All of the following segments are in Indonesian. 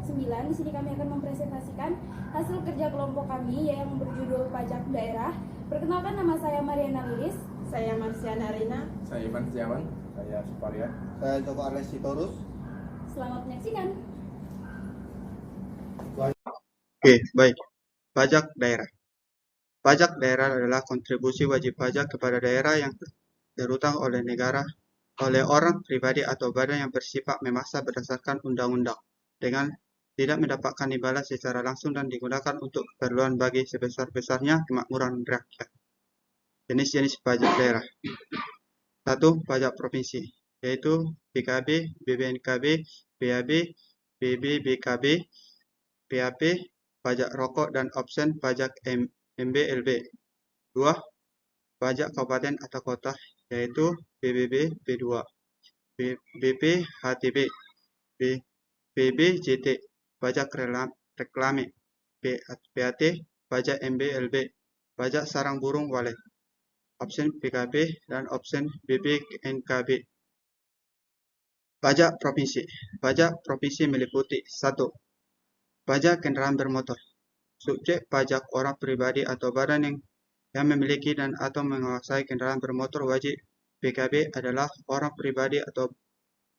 9. Di sini kami akan mempresentasikan hasil kerja kelompok kami yang berjudul Pajak Daerah. Perkenalkan, nama saya Mariana Lilis. Saya Marsiana Rina. Saya Ivan Setiawan. Saya Suparya. Saya Joko Arles Sitorus. Selamat menyaksikan. Oke, baik. Pajak daerah. Pajak daerah adalah kontribusi wajib pajak kepada daerah yang berutang oleh negara, oleh orang pribadi atau badan yang bersifat memaksa berdasarkan undang-undang, dengan tidak mendapatkan imbalan secara langsung dan digunakan untuk keperluan bagi sebesar-besarnya kemakmuran rakyat. Jenis-jenis pajak daerah. 1. Pajak provinsi, yaitu PKB, BBNKB, PAB, BBBKB, PAP, pajak rokok dan opsen pajak MBLB. 2. Pajak kabupaten atau kota, yaitu PBB B2, BP HTB, PBJT, pajak reklame, PAT, pajak MBLB, pajak sarang burung walet, opsen PKB dan opsen BBNKB. Pajak provinsi. Pajak provinsi meliputi 1. Pajak kendaraan bermotor. Subjek pajak orang pribadi atau badan yang memiliki dan atau menguasai kendaraan bermotor wajib PKB adalah orang pribadi atau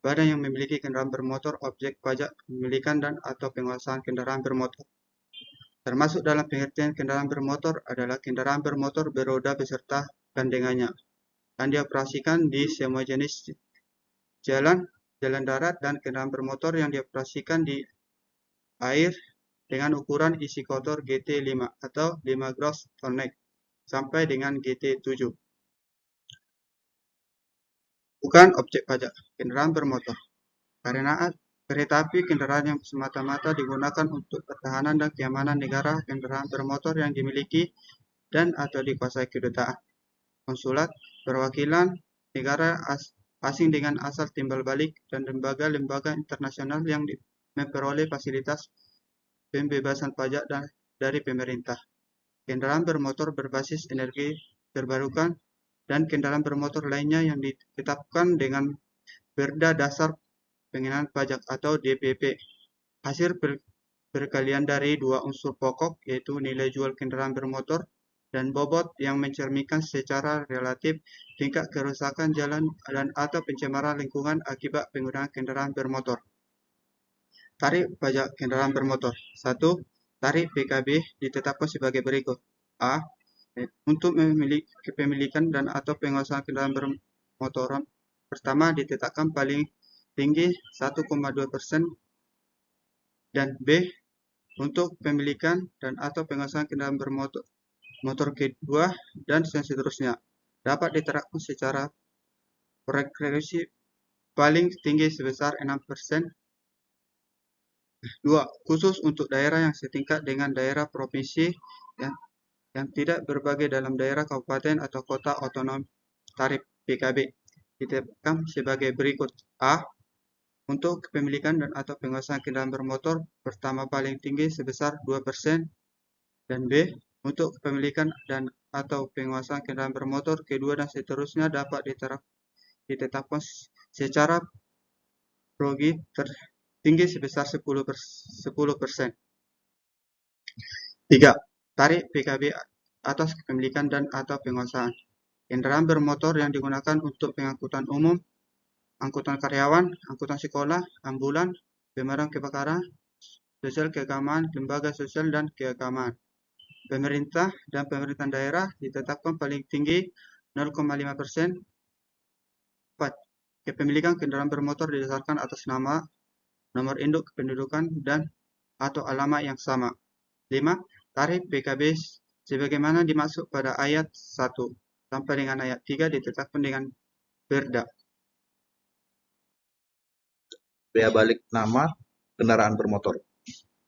badan yang memiliki kendaraan bermotor. Objek pajak pemilikan dan atau penguasaan kendaraan bermotor. Termasuk dalam pengertian kendaraan bermotor adalah kendaraan bermotor beroda beserta gandengannya yang dioperasikan di semua jenis jalan darat dan kendaraan bermotor yang dioperasikan di air dengan ukuran isi kotor GT5 atau 5 gross ton sampai dengan GT7. Bukan objek pajak kendaraan bermotor, karena kereta api kendaraan yang semata-mata digunakan untuk pertahanan dan keamanan negara. Kendaraan bermotor yang dimiliki dan atau dikuasai kedutaan, konsulat, perwakilan negara asing dengan asal timbal balik, dan lembaga-lembaga internasional yang memperoleh fasilitas pembebasan pajak dari pemerintah. Kendaraan bermotor berbasis energi terbarukan dan kendaraan bermotor lainnya yang ditetapkan dengan Perda Dasar Pengenaan Pajak atau DPP. Hasil perkalian dari dua unsur pokok, yaitu nilai jual kendaraan bermotor dan bobot, yang mencerminkan secara relatif tingkat kerusakan jalan dan atau pencemaran lingkungan akibat penggunaan kendaraan bermotor. Tarif pajak kendaraan bermotor. 1. Tarif PKB ditetapkan sebagai berikut. A. Untuk kepemilikan dan atau penguasaan kendaraan bermotoran, pertama ditetapkan paling tinggi 1,2%, dan B. Untuk pemilikan dan atau penguasaan kendaraan bermotor kedua dan seterusnya dapat diterapkan secara progresif paling tinggi sebesar 6%. 2. Khusus untuk daerah yang setingkat dengan daerah provinsi yang tidak berbagai dalam daerah kabupaten atau kota otonom, tarif PKB ditetapkan sebagai berikut. A. Untuk kepemilikan dan atau penguasaan kendaraan bermotor pertama paling tinggi sebesar 2%, dan B. Untuk kepemilikan dan atau penguasaan kendaraan bermotor kedua dan seterusnya dapat ditetapkan secara progresif tinggi sebesar 10%. 3. Tarif PKB atas kepemilikan dan atau penguasaan kendaraan bermotor yang digunakan untuk pengangkutan umum, angkutan karyawan, angkutan sekolah, ambulan, pemadam kebakaran, sosial keagamaan, lembaga sosial dan keagamaan, pemerintah dan pemerintahan daerah ditetapkan paling tinggi 0,5%. 4. Kepemilikan kendaraan bermotor didasarkan atas nama, nomor induk kependudukan dan atau alamat yang sama. 5. Tarif PKB sebagaimana dimaksud pada ayat 1 sampai dengan ayat 3 ditetapkan dengan Perda. Bea balik nama kendaraan bermotor.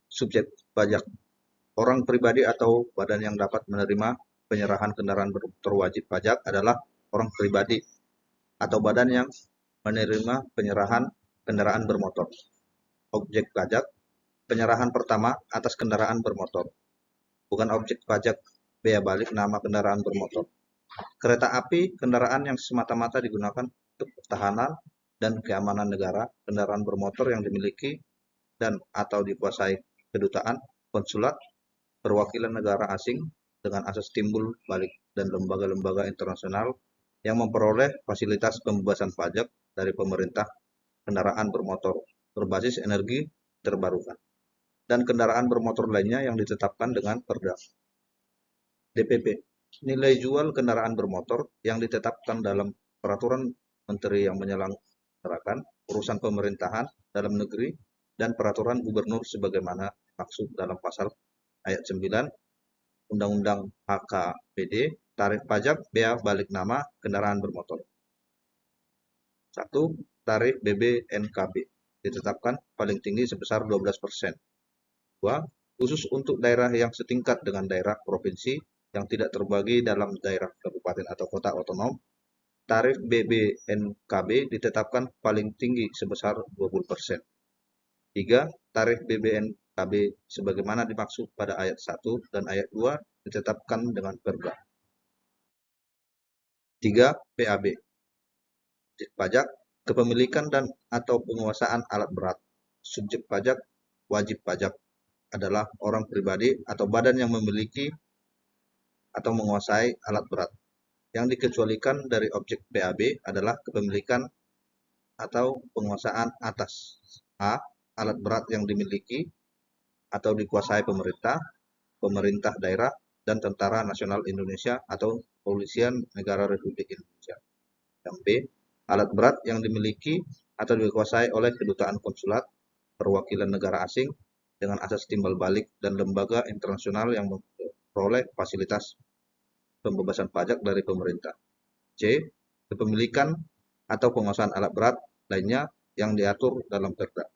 Subjek pajak orang pribadi atau badan yang dapat menerima penyerahan kendaraan bermotor wajib pajak adalah orang pribadi atau badan yang menerima penyerahan kendaraan bermotor. Objek pajak penyerahan pertama atas kendaraan bermotor. Bukan objek pajak bea balik nama kendaraan bermotor. Kereta api kendaraan yang semata-mata digunakan untuk pertahanan dan keamanan negara. Kendaraan bermotor yang dimiliki dan atau dikuasai kedutaan, konsulat, perwakilan negara asing dengan asas timbul balik dan lembaga-lembaga internasional yang memperoleh fasilitas pembebasan pajak dari pemerintah kendaraan bermotor berbasis energi terbarukan dan kendaraan bermotor lainnya yang ditetapkan dengan Perda. DPP. Nilai jual kendaraan bermotor yang ditetapkan dalam peraturan menteri yang menyelenggarakan urusan pemerintahan dalam negeri dan peraturan gubernur sebagaimana maksud dalam pasal ayat 9 Undang-Undang HKPD, tarif pajak bea balik nama kendaraan bermotor. 1. Tarif BBNKB ditetapkan paling tinggi sebesar 12%. 2. Khusus untuk daerah yang setingkat dengan daerah provinsi yang tidak terbagi dalam daerah kabupaten atau kota otonom, tarif BBNKB ditetapkan paling tinggi sebesar 20%. 3. Tarif BBNKB sebagaimana dimaksud pada ayat 1 dan ayat 2 ditetapkan dengan Perda. 3. PAB. Pajak, kepemilikan dan atau penguasaan alat berat. Subjek pajak, wajib pajak adalah orang pribadi atau badan yang memiliki atau menguasai alat berat. Yang dikecualikan dari objek PAB adalah kepemilikan atau penguasaan atas A. Alat berat yang dimiliki atau dikuasai pemerintah, pemerintah daerah, dan Tentara Nasional Indonesia atau Kepolisian Negara Republik Indonesia. Yang B. Alat berat yang dimiliki atau dikuasai oleh kedutaan konsulat, perwakilan negara asing dengan asas timbal balik dan lembaga internasional yang memperoleh fasilitas pembebasan pajak dari pemerintah. C. Kepemilikan atau penguasaan alat berat lainnya yang diatur dalam Perda.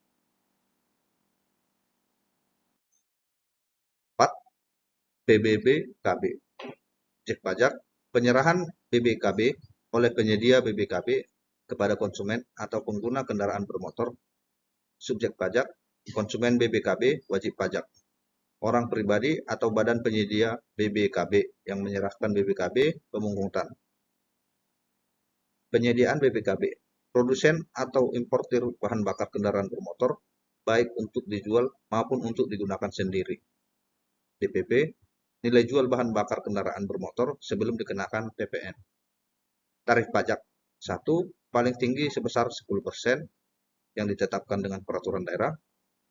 4. BBBKB. Objek pajak, penyerahan BBKB oleh penyedia BBKB kepada konsumen atau pengguna kendaraan bermotor. Subjek pajak, konsumen BBKB wajib pajak. Orang pribadi atau badan penyedia BBKB yang menyerahkan BBKB pemungutan. Penyediaan BBKB, produsen atau importir bahan bakar kendaraan bermotor, baik untuk dijual maupun untuk digunakan sendiri. DPP, nilai jual bahan bakar kendaraan bermotor sebelum dikenakan PPN. Tarif pajak 1. Paling tinggi sebesar 10% yang ditetapkan dengan peraturan daerah.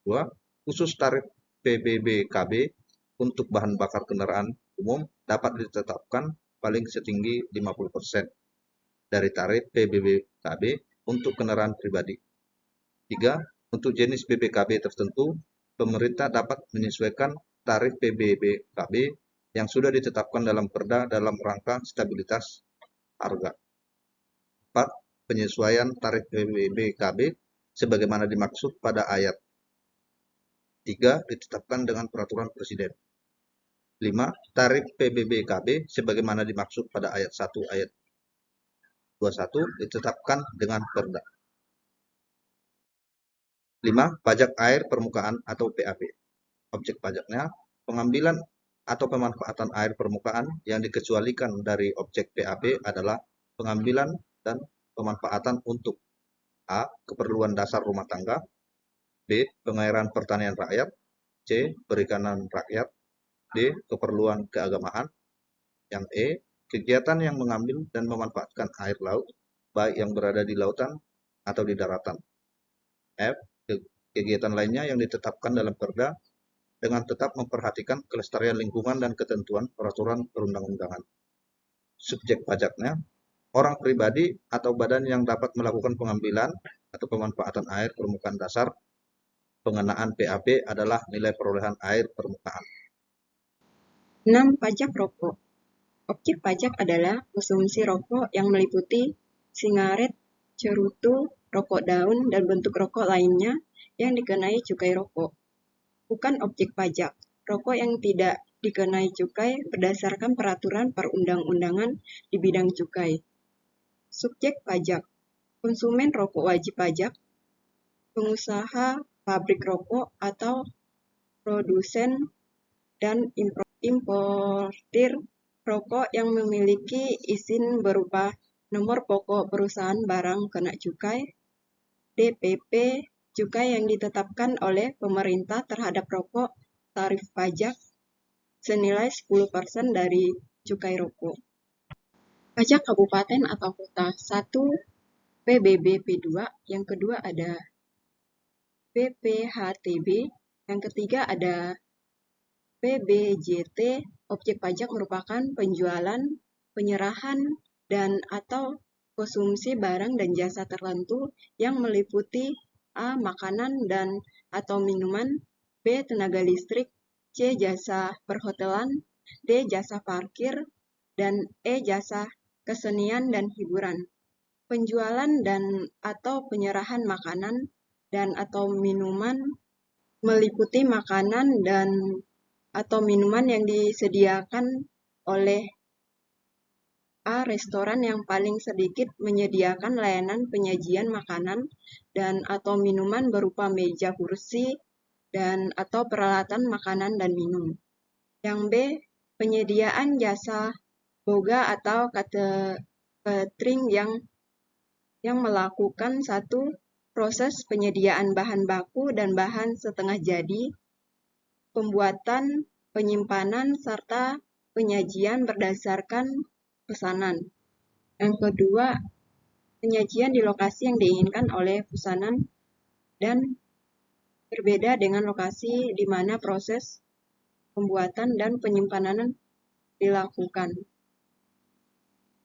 2. Khusus tarif PBBKB untuk bahan bakar kendaraan umum dapat ditetapkan paling setinggi 50% dari tarif PBBKB untuk kendaraan pribadi. 3. Untuk jenis BBKB tertentu, pemerintah dapat menyesuaikan tarif PBBKB yang sudah ditetapkan dalam Perda dalam rangka stabilitas harga. 4. Penyesuaian tarif PBBKB sebagaimana dimaksud pada ayat 3 ditetapkan dengan peraturan Presiden. 5. Tarif PBBKB sebagaimana dimaksud pada ayat 1 ayat 21 ditetapkan dengan Perda. 5. Pajak air permukaan atau PAP. Objek pajaknya, pengambilan atau pemanfaatan air permukaan yang dikecualikan dari objek PAP adalah pengambilan dan pemanfaatan untuk A. Keperluan dasar rumah tangga, B. Pengairan pertanian rakyat, C. Perikanan rakyat, D. Keperluan keagamaan, yang E. Kegiatan yang mengambil dan memanfaatkan air laut, baik yang berada di lautan atau di daratan. F. Kegiatan lainnya yang ditetapkan dalam Perda dengan tetap memperhatikan kelestarian lingkungan dan ketentuan peraturan perundang-undangan. Subjek pajaknya, orang pribadi atau badan yang dapat melakukan pengambilan atau pemanfaatan air permukaan dasar. Pengenaan PAP adalah nilai perolehan air permukaan. 6. Pajak rokok. Objek pajak adalah konsumsi rokok yang meliputi sigaret, cerutu, rokok daun, dan bentuk rokok lainnya yang dikenai cukai rokok. Bukan objek pajak, rokok yang tidak dikenai cukai berdasarkan peraturan perundang-undangan di bidang cukai. Subjek pajak, konsumen rokok wajib pajak, pengusaha pabrik rokok atau produsen dan importir rokok yang memiliki izin berupa nomor pokok perusahaan barang kena cukai, DPP, cukai yang ditetapkan oleh pemerintah terhadap rokok, tarif pajak senilai 10% dari cukai rokok. Pajak kabupaten atau kota. 1. PBB P2, yang kedua ada PPHTB, yang ketiga ada PBJT. Objek pajak merupakan penjualan, penyerahan, dan atau konsumsi barang dan jasa tertentu yang meliputi A. Makanan dan atau minuman, B. Tenaga listrik, C. Jasa perhotelan, D. Jasa parkir, dan E. Jasa kesenian dan hiburan. Penjualan dan atau penyerahan makanan dan atau minuman meliputi makanan dan atau minuman yang disediakan oleh A. Restoran yang paling sedikit menyediakan layanan penyajian makanan dan atau minuman berupa meja kursi dan atau peralatan makanan dan minum. Yang B. Penyediaan jasa boga atau catering yang melakukan satu proses penyediaan bahan baku dan bahan setengah jadi, pembuatan, penyimpanan, serta penyajian berdasarkan pesanan. Yang kedua, penyajian di lokasi yang diinginkan oleh pesanan dan berbeda dengan lokasi di mana proses pembuatan dan penyimpanan dilakukan.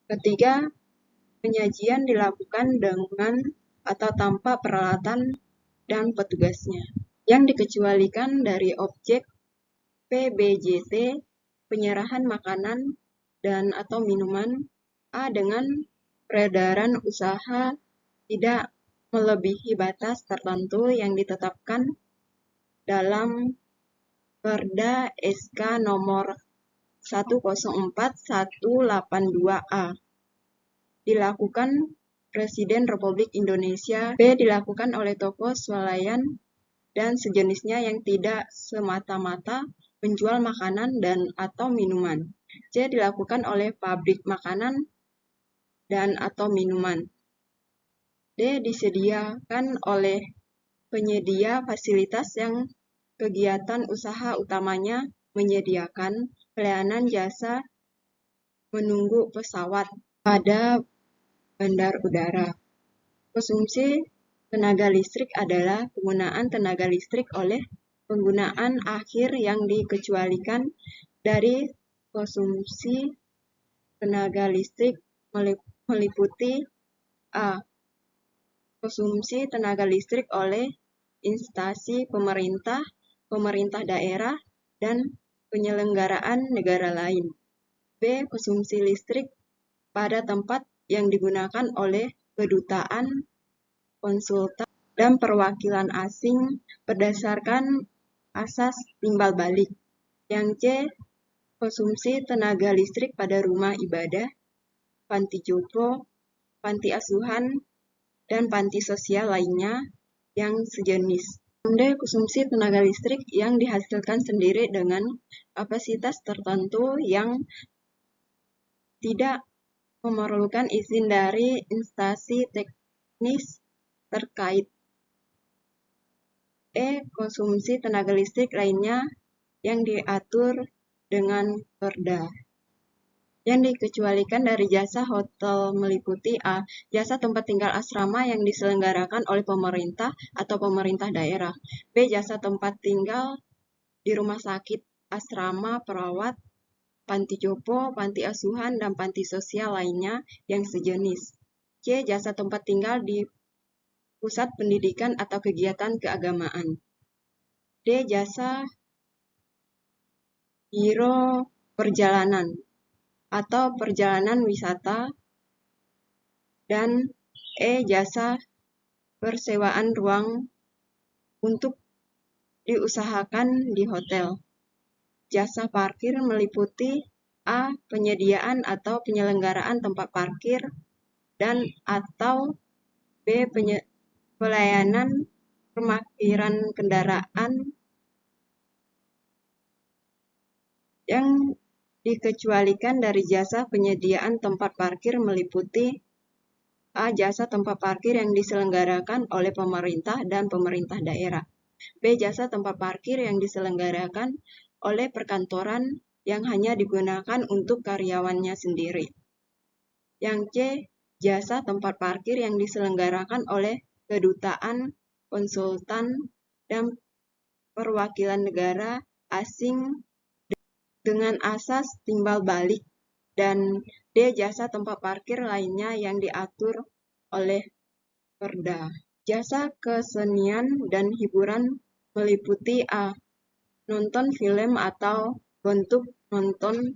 Ketiga, penyajian dilakukan dengan atau tanpa peralatan dan petugasnya. Yang dikecualikan dari objek PBJT, penyerahan makanan dan atau minuman A. Dengan peredaran usaha tidak melebihi batas tertentu yang ditetapkan dalam Perda SK nomor 104/182A. Dilakukan Presiden Republik Indonesia. B. Dilakukan oleh toko swalayan dan sejenisnya yang tidak semata-mata menjual makanan dan atau minuman. C. Dilakukan oleh pabrik makanan dan atau minuman. D. Disediakan oleh penyedia fasilitas yang kegiatan usaha utamanya menyediakan pelayanan jasa menunggu pesawat pada bandar udara. Konsumsi tenaga listrik adalah penggunaan tenaga listrik oleh penggunaan akhir yang dikecualikan dari konsumsi tenaga listrik meliputi A. Konsumsi tenaga listrik oleh instansi pemerintah, pemerintah daerah, dan penyelenggaraan negara lain. B. Konsumsi listrik pada tempat yang digunakan oleh kedutaan, konsultan, dan perwakilan asing berdasarkan asas timbal balik. Yang C. Konsumsi tenaga listrik pada rumah ibadah, panti jompo, panti asuhan, dan panti sosial lainnya yang sejenis. D. Konsumsi tenaga listrik yang dihasilkan sendiri dengan kapasitas tertentu yang tidak memerlukan izin dari instansi teknis terkait. E. Konsumsi tenaga listrik lainnya yang diatur dengan Perda. Yang dikecualikan dari jasa hotel meliputi A. Jasa tempat tinggal asrama yang diselenggarakan oleh pemerintah atau pemerintah daerah. B. Jasa tempat tinggal di rumah sakit, asrama perawat, panti jompo, panti asuhan, dan panti sosial lainnya yang sejenis. C. Jasa tempat tinggal di pusat pendidikan atau kegiatan keagamaan. D. Jasa biro perjalanan atau perjalanan wisata. Dan E. Jasa persewaan ruang untuk diusahakan di hotel. Jasa parkir meliputi A. Penyediaan atau penyelenggaraan tempat parkir dan atau B. Pelayanan pemarkiran kendaraan. Yang dikecualikan dari jasa penyediaan tempat parkir meliputi A. Jasa tempat parkir yang diselenggarakan oleh pemerintah dan pemerintah daerah. B. Jasa tempat parkir yang diselenggarakan oleh perkantoran yang hanya digunakan untuk karyawannya sendiri. Yang C. Jasa tempat parkir yang diselenggarakan oleh kedutaan, konsultan, dan perwakilan negara asing dengan asas timbal balik. Dan D. Jasa tempat parkir lainnya yang diatur oleh Perda. Jasa kesenian dan hiburan meliputi A. Nonton film atau bentuk nonton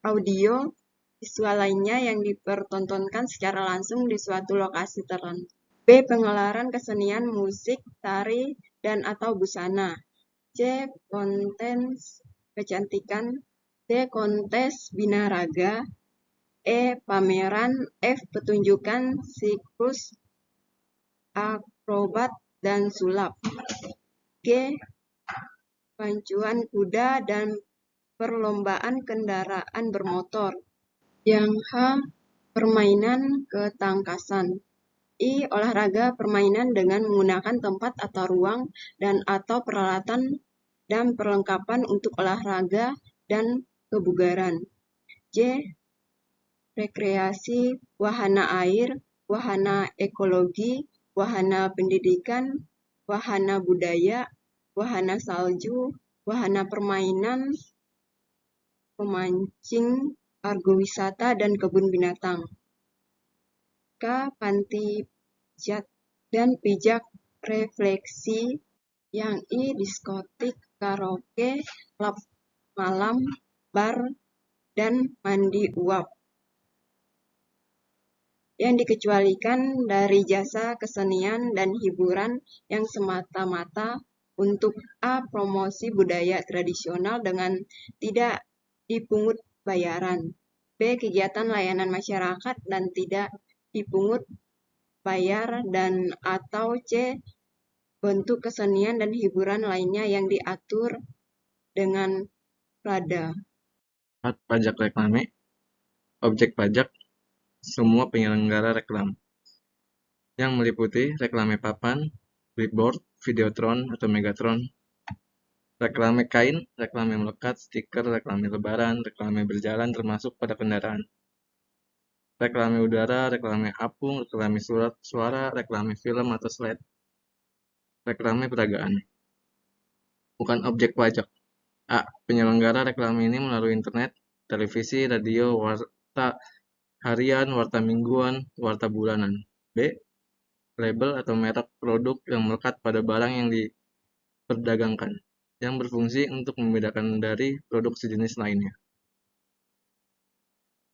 audio visual lainnya yang dipertontonkan secara langsung di suatu lokasi tertentu. B. Pengelaran kesenian musik, tari, dan atau busana. C. Kontes kecantikan. D. Kontes binaraga. E. Pameran. F. Petunjukan siklus akrobat dan sulap. G. Pacuan kuda dan perlombaan kendaraan bermotor. Yang H. Permainan ketangkasan. I. Olahraga permainan dengan menggunakan tempat atau ruang dan atau peralatan dan perlengkapan untuk olahraga dan kebugaran. J. Rekreasi, wahana air, wahana ekologi, wahana pendidikan, wahana budaya, wahana salju, wahana permainan, pemancing, argowisata, dan kebun binatang. K. Panti pijat dan pijak refleksi. Yang I. Diskotik, karaoke, klub malam, bar, dan mandi uap. Yang dikecualikan dari jasa kesenian dan hiburan yang semata-mata untuk A. Promosi budaya tradisional dengan tidak dipungut bayaran. B. Kegiatan layanan masyarakat dan tidak dipungut bayar dan atau C. Bentuk kesenian dan hiburan lainnya yang diatur dengan Prada. Pajak reklame, objek pajak, semua penyelenggara reklam, yang meliputi reklame papan, billboard, videotron atau megatron, reklame kain, reklame melekat, stiker, reklame lebaran, reklame berjalan termasuk pada kendaraan, reklame udara, reklame apung, reklame surat suara, reklame film atau slide, reklame peragaan. Bukan objek pajak. A. Penyelenggara reklame ini melalui internet, televisi, radio, warta harian, warta mingguan, warta bulanan. B. Label atau merek produk yang melekat pada barang yang diperdagangkan, yang berfungsi untuk membedakan dari produk sejenis lainnya.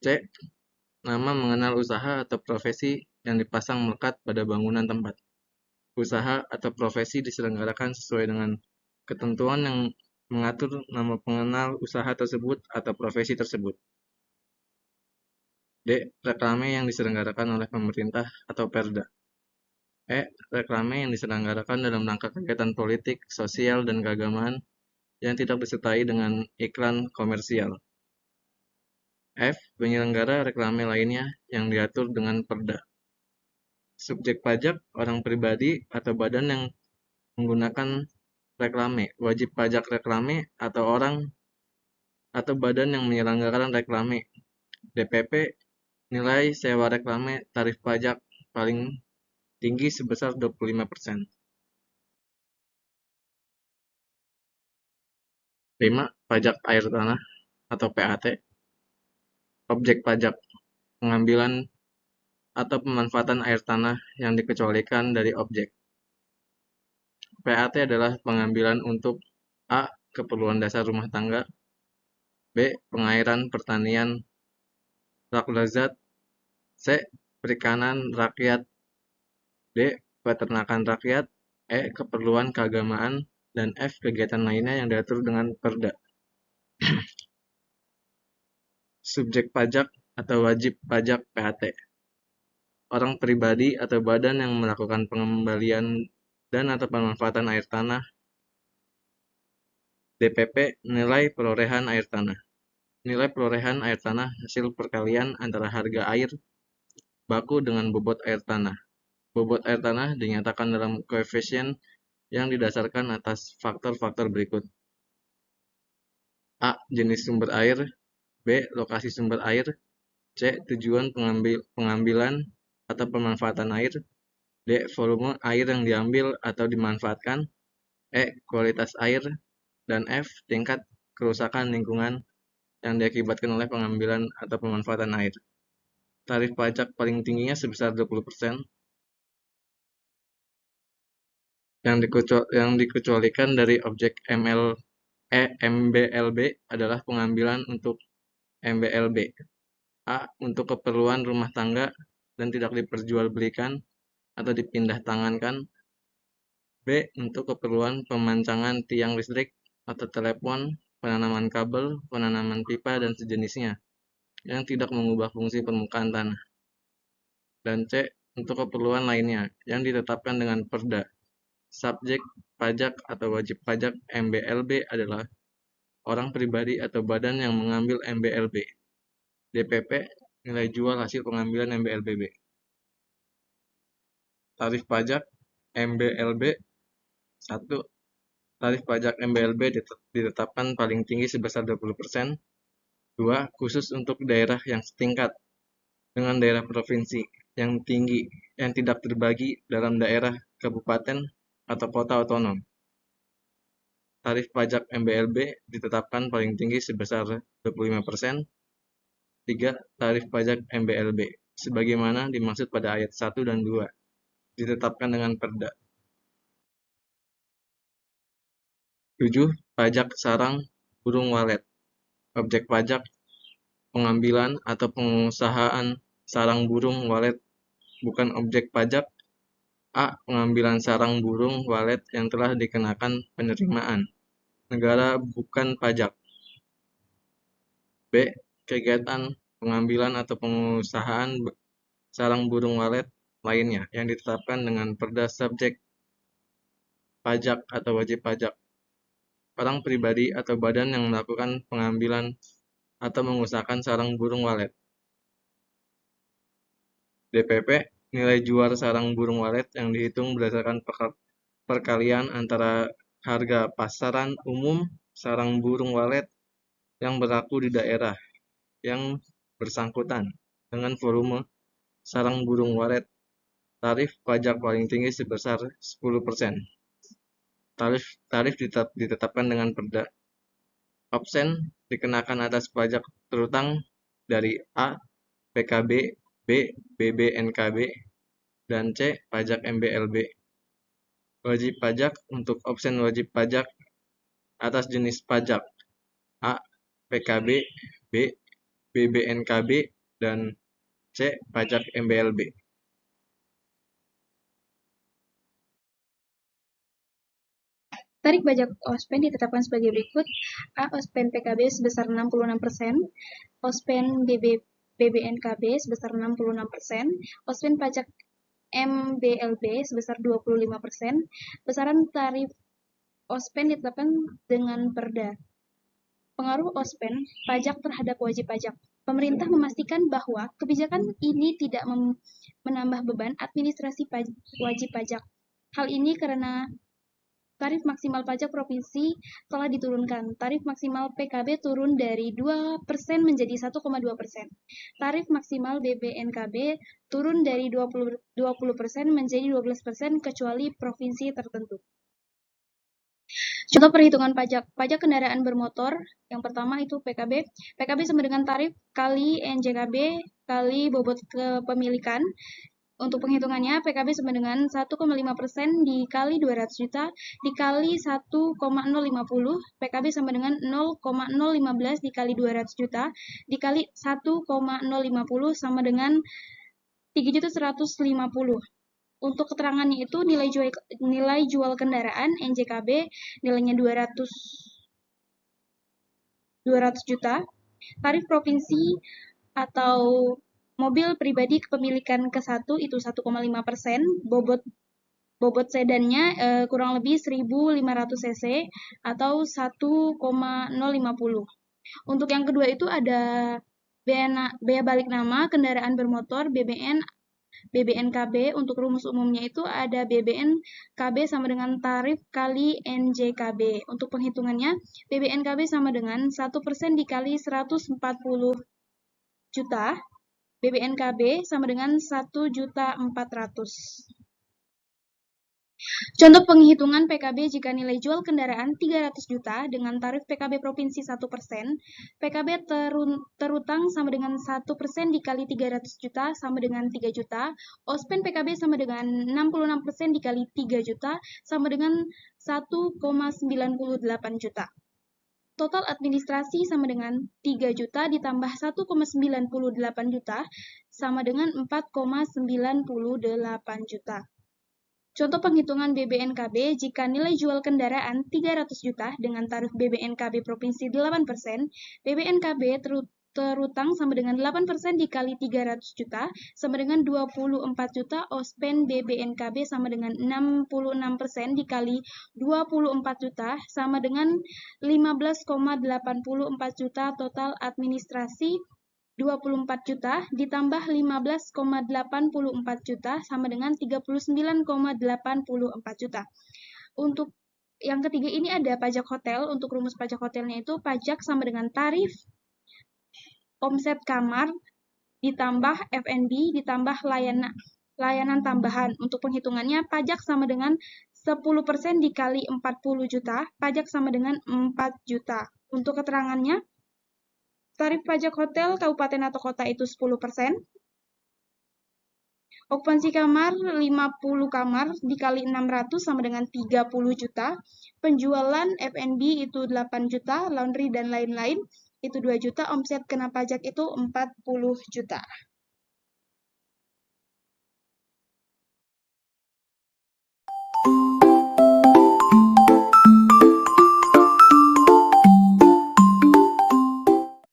C. Nama mengenal usaha atau profesi yang dipasang melekat pada bangunan tempat. Usaha atau profesi diselenggarakan sesuai dengan ketentuan yang mengatur nama pengenal usaha tersebut atau profesi tersebut. D. Reklame yang diselenggarakan oleh pemerintah atau Perda. E. Reklame yang diselenggarakan dalam rangka kegiatan politik, sosial, dan keagamaan yang tidak disertai dengan iklan komersial. F. Penyelenggara reklame lainnya yang diatur dengan Perda. Subjek pajak, orang pribadi atau badan yang menggunakan reklame, wajib pajak reklame atau orang atau badan yang menyelenggarakan reklame. DPP, nilai sewa reklame, tarif pajak paling tinggi sebesar 25%. 5. Pajak air tanah atau PAT. Objek pajak, pengambilan atau pemanfaatan air tanah yang dikecualikan dari objek. PAT adalah pengambilan untuk A. Keperluan dasar rumah tangga, B. Pengairan pertanian rakyat, C. Perikanan rakyat, D. Peternakan rakyat, E. Keperluan keagamaan, dan F. Kegiatan lainnya yang diatur dengan Perda. Subjek pajak atau wajib pajak PAT. Orang pribadi atau badan yang melakukan pengembalian dan atau pemanfaatan air tanah. DPP, nilai perolehan air tanah. Nilai perolehan air tanah hasil perkalian antara harga air baku dengan bobot air tanah. Bobot air tanah dinyatakan dalam koefisien yang didasarkan atas faktor-faktor berikut. A. Jenis sumber air. B. Lokasi sumber air. C. Tujuan pengambilan atau pemanfaatan air. D. Volume air yang diambil atau dimanfaatkan. E. Kualitas air. Dan F. Tingkat kerusakan lingkungan yang diakibatkan oleh pengambilan atau pemanfaatan air. Tarif pajak paling tingginya sebesar 20%, yang dikecualikan dari objek MBLB adalah pengambilan untuk MBLB. A. Untuk keperluan rumah tangga dan tidak diperjualbelikan atau dipindah tangankan. B. Untuk keperluan pemancangan tiang listrik atau telepon, penanaman kabel, penanaman pipa, dan sejenisnya yang tidak mengubah fungsi permukaan tanah. Dan C. Untuk keperluan lainnya yang ditetapkan dengan perda. Subjek pajak atau wajib pajak MBLB adalah orang pribadi atau badan yang mengambil MBLB. DPP, nilai jual hasil pengambilan MBLB. Tarif pajak MBLB 1. Tarif pajak MBLB ditetapkan paling tinggi sebesar 20%. 2. Khusus untuk daerah yang setingkat dengan daerah provinsi yang tinggi yang tidak terbagi dalam daerah, kabupaten, atau kota otonom. Tarif pajak MBLB ditetapkan paling tinggi sebesar 25%. 3. Tarif pajak MBLB sebagaimana dimaksud pada ayat 1 dan 2 ditetapkan dengan perda. 7. Pajak sarang burung walet. Objek pajak pengambilan atau pengusahaan sarang burung walet bukan objek pajak. A. Pengambilan sarang burung walet yang telah dikenakan penerimaan negara bukan pajak. B. Kegiatan pengambilan atau pengusahaan sarang burung walet lainnya yang ditetapkan dengan perda subjek pajak atau wajib pajak. Orang pribadi atau badan yang melakukan pengambilan atau mengusahakan sarang burung walet. DPP, nilai jual sarang burung walet yang dihitung berdasarkan perkalian antara harga pasaran umum sarang burung walet yang berlaku di daerah yang bersangkutan dengan volume sarang burung walet. Tarif pajak paling tinggi sebesar 10%. Tarif ditetapkan dengan perda. Absen dikenakan atas pajak terutang dari A. PKB, B. BBNKB, dan C. Pajak MBLB. Wajib pajak untuk opsen wajib pajak atas jenis pajak A. PKB, B. BBNKB, dan C. Pajak MBLB. Tarif pajak OSPEN ditetapkan sebagai berikut. A. OSPEN PKB sebesar 66%, OSPEN BBNKB sebesar 66%, OSPEN pajak MBLB sebesar 25%. Besaran tarif OSPEN ditetapkan dengan perda. Pengaruh OSPEN pajak terhadap wajib pajak. Pemerintah memastikan bahwa kebijakan ini tidak menambah beban administrasi wajib pajak. Hal ini karena tarif maksimal pajak provinsi telah diturunkan. Tarif maksimal PKB turun dari 2% menjadi 1,2%. Tarif maksimal BBNKB turun dari 20% menjadi 12% kecuali provinsi tertentu. Contoh perhitungan pajak. Pajak kendaraan bermotor, yang pertama itu PKB. PKB sama dengan tarif kali NJKB kali bobot kepemilikan. Untuk penghitungannya, PKB sama dengan 1,5% dikali 200 juta dikali 1,050. PKB sama dengan 0,015 dikali 200 juta dikali 1,050 sama dengan 3.150. Untuk keterangannya itu nilai jual kendaraan NJKB nilainya 200 juta. Tarif provinsi atau mobil pribadi kepemilikan ke-1 itu 1,5%. Bobot sedannya kurang lebih 1.500 cc atau 1,050. Untuk yang kedua itu ada bea balik nama kendaraan bermotor BBN BBNKB untuk rumus umumnya itu ada BBNKB sama dengan tarif kali NJKB. Untuk penghitungannya, BBNKB sama dengan 1% dikali 140 juta. BBNKB sama dengan 1.400.000. Contoh penghitungan PKB jika nilai jual kendaraan 300 juta dengan tarif PKB provinsi 1%, PKB terutang sama dengan 1% dikali 300 juta sama dengan 3 juta, OSPEN PKB sama dengan 66% dikali 3 juta sama dengan 1,98 juta. Total administrasi sama dengan 3 juta ditambah 1,98 juta sama dengan 4,98 juta. Contoh penghitungan BBNKB jika nilai jual kendaraan 300 juta dengan tarif BBNKB provinsi 8%, BBNKB terutang sama dengan 8% dikali 300 juta sama dengan 24 juta, OSPEN BBNKB sama dengan 66% dikali 24 juta sama dengan 15,84 juta, total administrasi 24 juta ditambah 15,84 juta sama dengan 39,84 juta. Untuk yang ketiga ini ada pajak hotel. Untuk rumus pajak hotelnya itu pajak sama dengan tarif omset kamar ditambah F&B ditambah layanan tambahan. Untuk penghitungannya pajak sama dengan 10% dikali 40 juta, pajak sama dengan 4 juta. Untuk keterangannya, tarif pajak hotel kabupaten atau kota itu 10%. Okupansi kamar 50 kamar dikali 600 sama dengan 30 juta. Penjualan F&B itu 8 juta, laundry dan lain-lain itu 2 juta, omset kena pajak itu 40 juta.